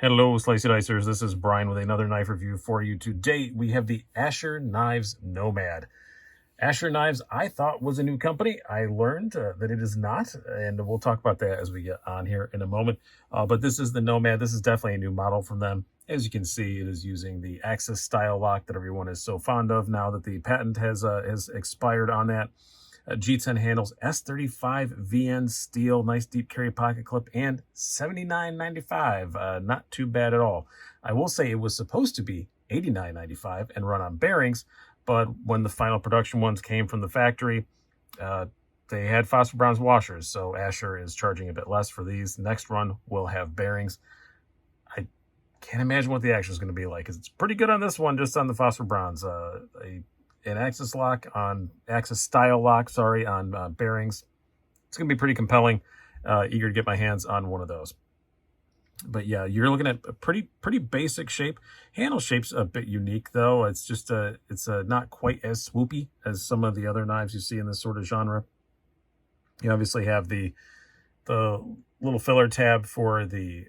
Hello, Slicey Dicers. This is Brian with another knife review for you. Today, we have the Asher Knives Nomad. Asher Knives, I thought was a new company. I learned that it is not, and we'll talk about that as we get on here in a moment. But this is the Nomad. This is definitely a new model from them. As you can see, it is using the Axis style lock that everyone is so fond of now that the patent has expired on that. G10 handles, S35VN steel, nice deep carry pocket clip, and $79.95. Not too bad at all. I will say it was supposed to be $89.95 and run on bearings, but when the final production ones came from the factory, they had phosphor bronze washers, so Asher is charging a bit less for these. Next run will have bearings. I can't imagine what the action is going to be like, because it's pretty good on this one, just on the phosphor bronze. An Axis lock on Axis style lock, on bearings. It's going to be pretty compelling. Eager to get my hands on one of those. But yeah, you're looking at a pretty basic shape. Handle shape's a bit unique though. It's just it's not quite as swoopy as some of the other knives you see in this sort of genre. You obviously have the little filler tab for the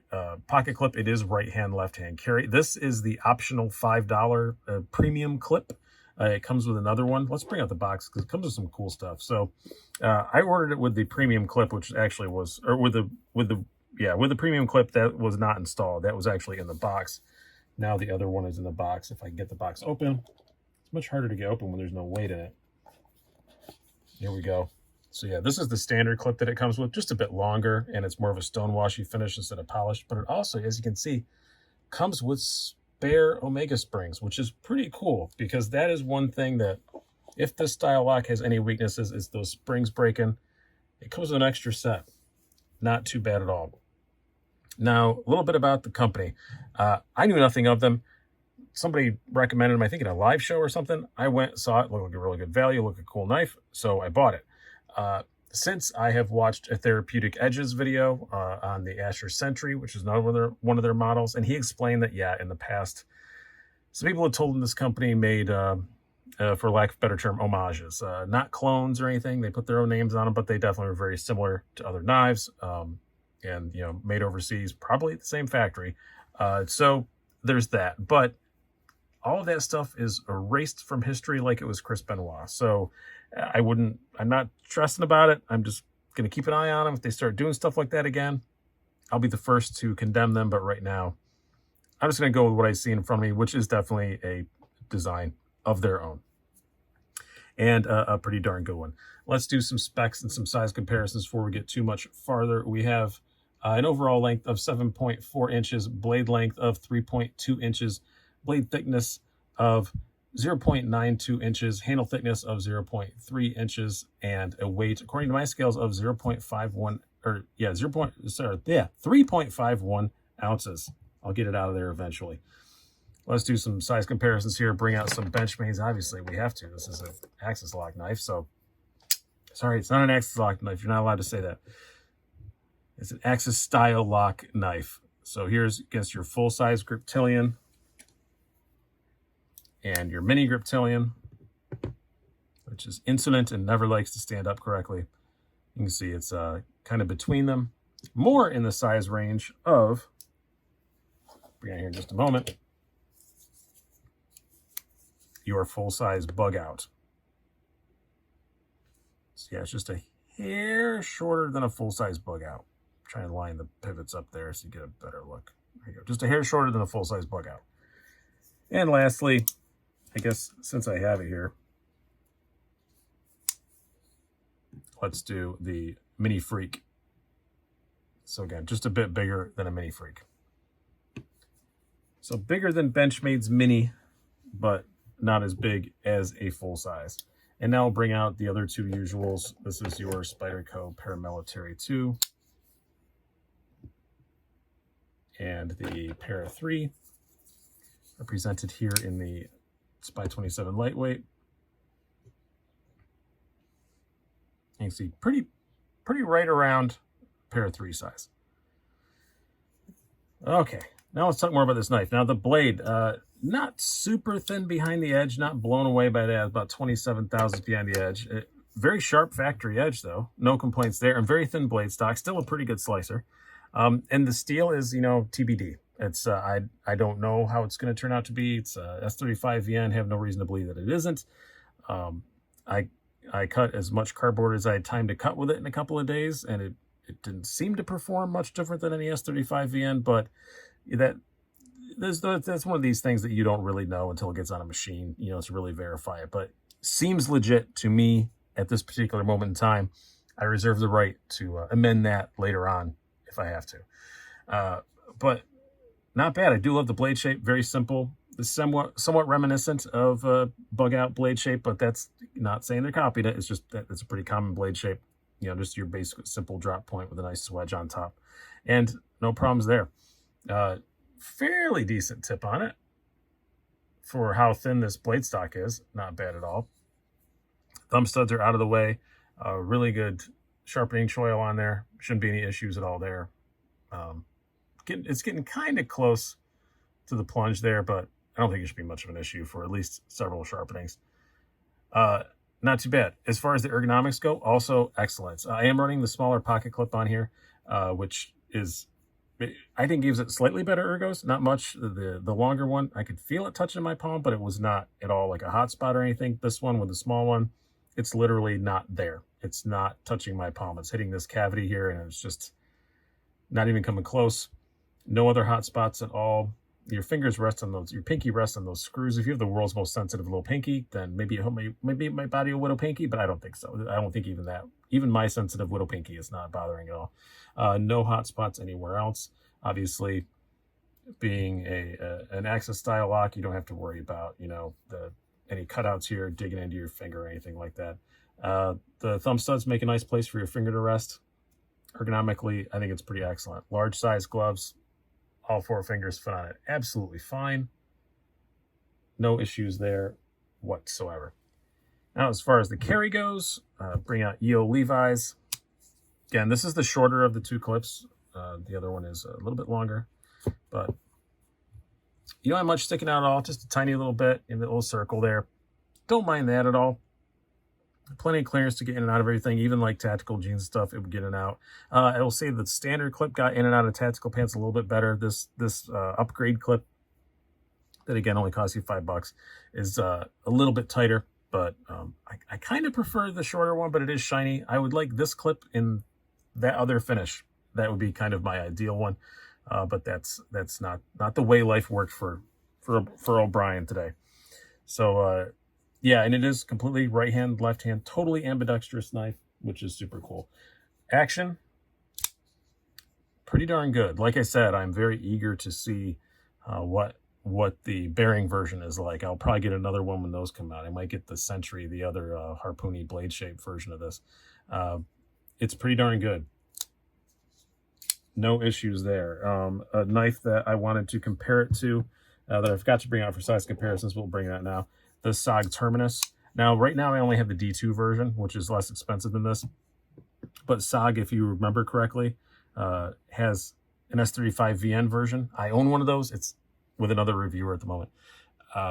pocket clip. It is right hand, left hand carry. This is the optional $5 premium clip. It comes with another one. Let's bring out the box because it comes with some cool stuff. So I ordered it with the premium clip, which actually was, or with the premium clip that was not installed. That was actually in the box. Now the other one is in the box. If I can get the box open, it's much harder to get open when there's no weight in it. Here we go. So yeah, this is the standard clip that it comes with, just a bit longer, and it's more of a stonewashy finish instead of polished. But it also, as you can see, comes with spare Omega springs, which is pretty cool, because that is one thing that, if this style lock has any weaknesses, is those springs breaking. It comes with an extra set. Not too bad at all. Now, a little bit about the company. I knew nothing of them. Somebody recommended them, I think in a live show or something. I went, saw it, looked like a really good value, looked like a cool knife, so I bought it. Since I have watched a Therapeutic Edges video on the Asher Sentry, which is one of their models, and he explained that, yeah, in the past, some people had told him this company made, for lack of a better term, homages. Not clones or anything. They put their own names on them, but they definitely were very similar to other knives, and, you know, made overseas, probably at the same factory. So there's that. But all of that stuff is erased from history like it was Chris Benoit. So I'm not stressing about it. I'm just going to keep an eye on them. If they start doing stuff like that again, I'll be the first to condemn them. But right now, I'm just going to go with what I see in front of me, which is definitely a design of their own, and a pretty darn good one. Let's do some specs and some size comparisons before we get too much farther. We have an overall length of 7.4 inches, blade length of 3.2 inches, blade thickness of 0.92 inches, handle thickness of 0.3 inches, and a weight, according to my scales, of 0.51, or yeah, 3.51 ounces. I'll get it out of there eventually. Let's do some size comparisons here, bring out some Benchmade's. Obviously, we have to. This is an Axis lock knife, so sorry, it's not an Axis lock knife. You're not allowed to say that. It's an Axis style lock knife. So here's against your full-size Griptilian and your mini Griptilian, which is insolent and never likes to stand up correctly. You can see it's kind of between them, more in the size range of, bring it here in just a moment, your full-size Bug Out. So yeah, it's just a hair shorter than a full-size Bug Out. Try and line the pivots up there so you get a better look. There you go. Just a hair shorter than a full-size Bug Out. And lastly, I guess since I have it here, let's do the Mini Freak. So again, just a bit bigger than a Mini Freak. So bigger than Benchmade's Mini, but not as big as a full size. And now I'll bring out the other two usuals. This is your Spyderco Paramilitary 2 and the Para 3, represented here in the Spy 27 lightweight. You can see pretty right around Para 3 size. Okay, now let's talk more about this knife. Now the blade, not super thin behind the edge, not blown away by that, about 27 thousandths behind the edge. Very sharp factory edge though, no complaints there, and very thin blade stock, still a pretty good slicer. And the steel is, you know, TBD. It's I don't know how it's going to turn out to be. It's S35VN. Have no reason to believe that it isn't. Um, I I cut as much cardboard as I had time to cut with it in a couple of days, and it didn't seem to perform much different than any S35VN. But that that's one of these things that you don't really know until it gets on a machine, to really verify it. But seems legit to me at this particular moment in time. I reserve the right to amend that later on if I have to. But not bad. I do love the blade shape. Very simple. It's somewhat reminiscent of a bug out blade shape, but that's not saying they're copied it. It's just that it's a pretty common blade shape. Just your basic simple drop point with a nice wedge on top. And no problems there. Fairly decent tip on it for how thin this blade stock is. Not bad at all. Thumb studs are out of the way. Really good sharpening choil on there. Shouldn't be any issues at all there. It's getting kind of close to the plunge there, but I don't think it should be much of an issue for at least several sharpenings. Not too bad. As far as the ergonomics go, also excellent. I am running the smaller pocket clip on here, which is, I think, gives it slightly better ergos. Not much. The longer one, I could feel it touching my palm, but it was not at all like a hot spot or anything. This one with the small one, it's literally not there. It's not touching my palm. It's hitting this cavity here, and it's just not even coming close. No other hot spots at all. Your fingers rest on those, your pinky rests on those screws. If you have the world's most sensitive little pinky, then maybe my body a widow pinky, but I don't think so. I don't think even my sensitive widow pinky is not bothering at all. No hot spots anywhere else. Obviously, being an Axis style lock, you don't have to worry about, any cutouts here digging into your finger or anything like that. The thumb studs make a nice place for your finger to rest. Ergonomically, I think it's pretty excellent. Large size gloves, all 4 fingers fit on it absolutely fine. No issues there whatsoever. Now, as far as the carry goes, bring out EO Levi's. Again, this is the shorter of the 2 clips. The other one is a little bit longer, but you don't have much sticking out at all, just a tiny little bit in the little circle there. Don't mind that at all. Plenty of clearance to get in and out of everything, even like tactical jeans stuff, it would get in and out. I will say the standard clip got in and out of tactical pants a little bit better. This upgrade clip, that again only costs you $5, is a little bit tighter, but I kind of prefer the shorter one, but it is shiny. I would like this clip in that other finish. That would be kind of my ideal one, but that's not the way life worked for O'Brien today. So yeah, and it is completely right hand, left hand, totally ambidextrous knife, which is super cool. Action, pretty darn good. Like I said, I'm very eager to see what the bearing version is like. I'll probably get another one when those come out. I might get the Century, the other harpoony blade shape version of this. It's pretty darn good. No issues there. A knife that I wanted to compare it to, that I forgot to bring out for size comparisons, we'll bring it out now. The SOG Terminus. Now, right now, I only have the D2 version, which is less expensive than this. But SOG, if you remember correctly, has an S35VN version. I own one of those. It's with another reviewer at the moment.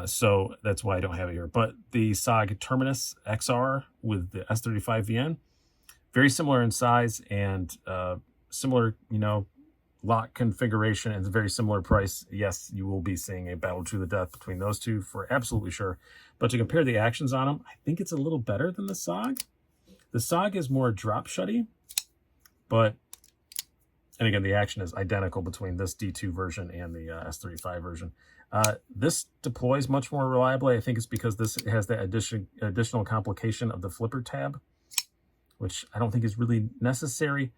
So that's why I don't have it here. But the SOG Terminus XR with the S35VN, very similar in size and similar, lock configuration, and a very similar price. Yes, you will be seeing a battle to the death between those two for absolutely sure. But to compare the actions on them, I think it's a little better than the SOG. The SOG is more drop shutty, and again, the action is identical between this D2 version and the S35 version. This deploys much more reliably. I think it's because this has that additional complication of the flipper tab, which I don't think is really necessary.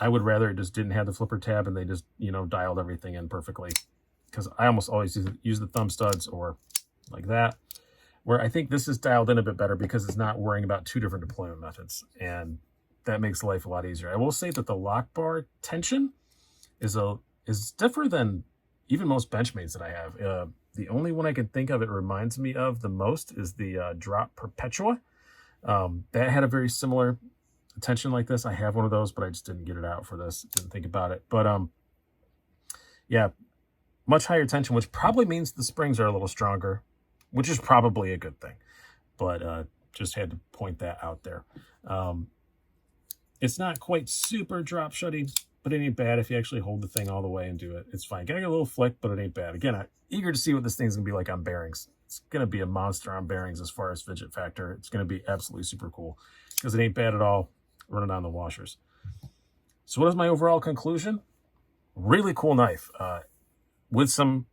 I would rather it just didn't have the flipper tab and they just, dialed everything in perfectly. Because I almost always use the thumb studs or like that. Where I think this is dialed in a bit better because it's not worrying about 2 different deployment methods. And that makes life a lot easier. I will say that the lock bar tension is different than even most Benchmates that I have. The only one I can think of it reminds me of the most is the Drop Perpetua. That had a very similar tension like this. I have one of those, but I just didn't get it out for this. Didn't think about it. But yeah, much higher tension, which probably means the springs are a little stronger, which is probably a good thing. But just had to point that out there. It's not quite super drop shutty, but it ain't bad if you actually hold the thing all the way and do it. It's fine. Getting a little flick, but it ain't bad. Again, I'm eager to see what this thing's going to be like on bearings. It's going to be a monster on bearings as far as fidget factor. It's going to be absolutely super cool because it ain't bad at all running on the washers. So what is my overall conclusion? Really cool knife with some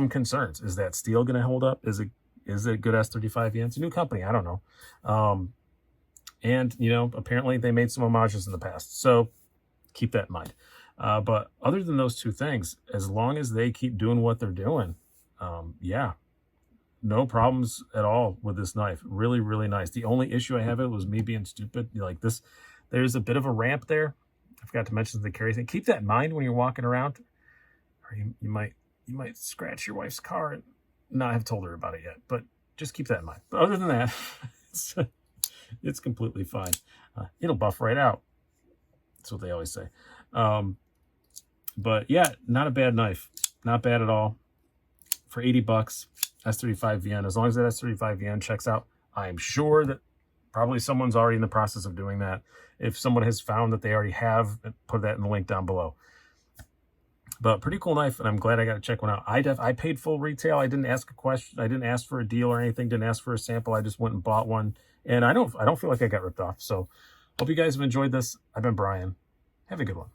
concerns. Is that steel going to hold up? Is it a good S35VN? It's a new company. I don't know. And, you know, apparently they made some homages in the past. So keep that in mind. But other than those two things, as long as they keep doing what they're doing, yeah, no problems at all with this knife. Really, really nice. The only issue I have it was me being stupid. Like this, there's a bit of a ramp there. I forgot to mention the carry thing. Keep that in mind when you're walking around, or you might scratch your wife's car and not have told her about it yet. But just keep that in mind. But other than that, it's completely fine. It'll buff right out. That's what they always say. But yeah, not a bad knife. Not bad at all. For 80 bucks, S35VN. As long as that S35VN checks out, I'm sure that probably someone's already in the process of doing that. If someone has found that they already have, put that in the link down below. But pretty cool knife, and I'm glad I got to check one out. I paid full retail. I didn't ask a question. I didn't ask for a deal or anything. Didn't ask for a sample. I just went and bought one, and I don't feel like I got ripped off. So hope you guys have enjoyed this. I've been Brian. Have a good one.